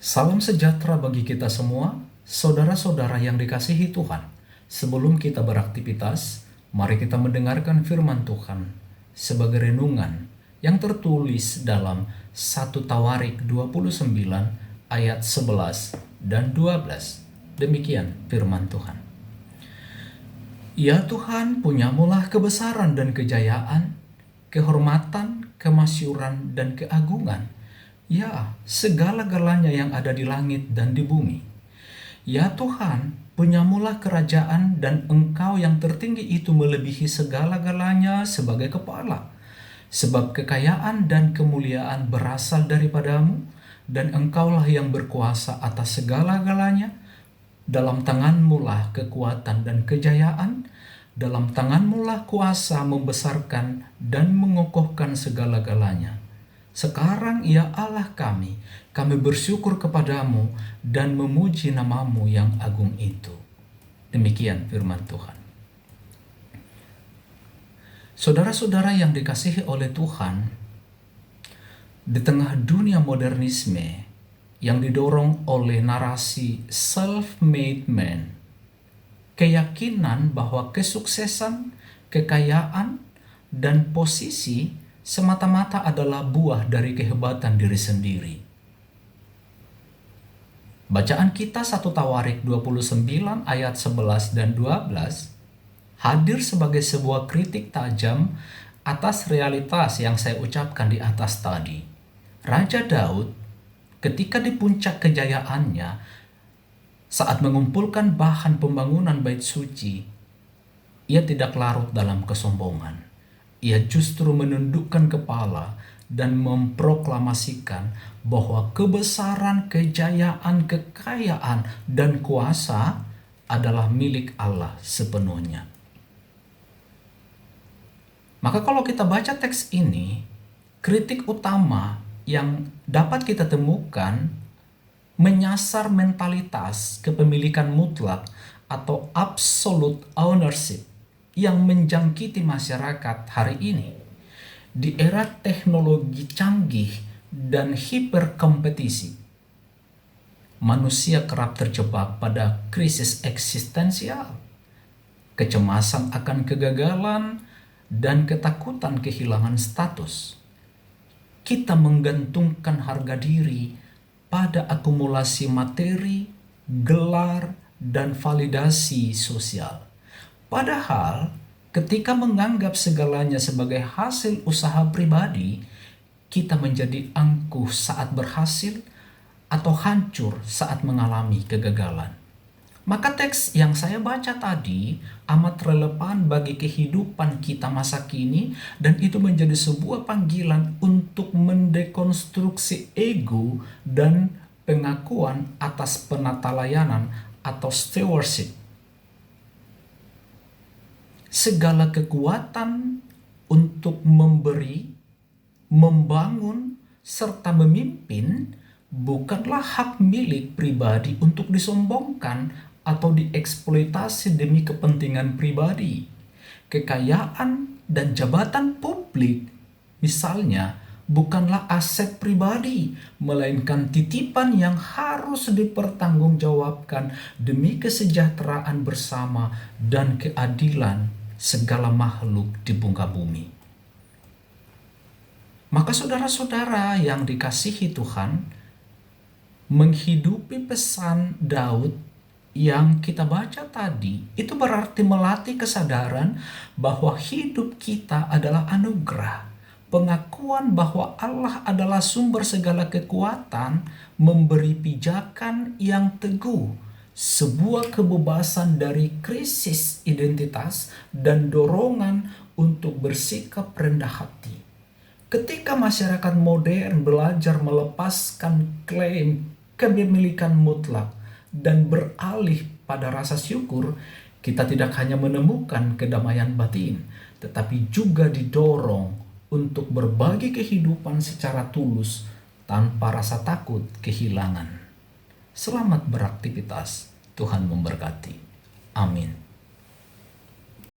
Salam sejahtera bagi kita semua, saudara-saudara yang dikasihi Tuhan. Sebelum kita beraktivitas, mari kita mendengarkan firman Tuhan sebagai renungan yang tertulis dalam 1 Tawarik 29 ayat 11 dan 12. Demikian firman Tuhan. Ya Tuhan, punyamulah kebesaran dan kejayaan, kehormatan, kemasyuran, dan keagungan. Ya, segala-galanya yang ada di langit dan di bumi. Ya Tuhan, punyamulah kerajaan dan Engkau yang tertinggi itu melebihi segala-galanya sebagai kepala. Sebab kekayaan dan kemuliaan berasal daripadamu, dan Engkaulah yang berkuasa atas segala-galanya. Dalam tanganmu lah kekuatan dan kejayaan, dalam tanganmu lah kuasa membesarkan dan mengokohkan segala-galanya. Sekarang ya Allah kami bersyukur kepadamu dan memuji namamu yang agung itu. Demikian firman Tuhan. Saudara-saudara yang dikasihi oleh Tuhan, di tengah dunia modernisme yang didorong oleh narasi self-made man, keyakinan bahwa kesuksesan, kekayaan, dan posisi semata-mata adalah buah dari kehebatan diri sendiri. Bacaan kita 1 Tawarik 29 ayat 11 dan 12 hadir sebagai sebuah kritik tajam atas realitas yang saya ucapkan di atas tadi. Raja Daud ketika di puncak kejayaannya saat mengumpulkan bahan pembangunan bait suci, ia tidak larut dalam kesombongan. Ia justru menundukkan kepala dan memproklamasikan bahwa kebesaran, kejayaan, kekayaan, dan kuasa adalah milik Allah sepenuhnya. Maka kalau kita baca teks ini, kritik utama yang dapat kita temukan menyasar mentalitas kepemilikan mutlak atau absolute ownership yang menjangkiti masyarakat hari ini. Di era teknologi canggih dan hiperkompetisi, manusia kerap terjebak pada krisis eksistensial, kecemasan akan kegagalan, dan ketakutan kehilangan status. Kita menggantungkan harga diri pada akumulasi materi, gelar, dan validasi sosial. Padahal, ketika menganggap segalanya sebagai hasil usaha pribadi, kita menjadi angkuh saat berhasil atau hancur saat mengalami kegagalan. Maka teks yang saya baca tadi amat relevan bagi kehidupan kita masa kini, dan itu menjadi sebuah panggilan untuk mendekonstruksi ego dan pengakuan atas penata layanan atau stewardship. Segala kekuatan untuk memberi, membangun, serta memimpin bukanlah hak milik pribadi untuk disombongkan atau dieksploitasi demi kepentingan pribadi. Kekayaan dan jabatan publik, misalnya, bukanlah aset pribadi, melainkan titipan yang harus dipertanggungjawabkan demi kesejahteraan bersama dan keadilan segala makhluk di muka bumi. Maka saudara-saudara yang dikasihi Tuhan, menghidupi pesan Daud yang kita baca tadi, itu berarti melatih kesadaran bahwa hidup kita adalah anugerah. Pengakuan bahwa Allah adalah sumber segala kekuatan, memberi pijakan yang teguh, sebuah kebebasan dari krisis identitas, dan dorongan untuk bersikap rendah hati. Ketika masyarakat modern belajar melepaskan klaim kepemilikan mutlak dan beralih pada rasa syukur, kita tidak hanya menemukan kedamaian batin, tetapi juga didorong untuk berbagi kehidupan secara tulus tanpa rasa takut kehilangan. Selamat beraktivitas. Tuhan memberkati. Amin.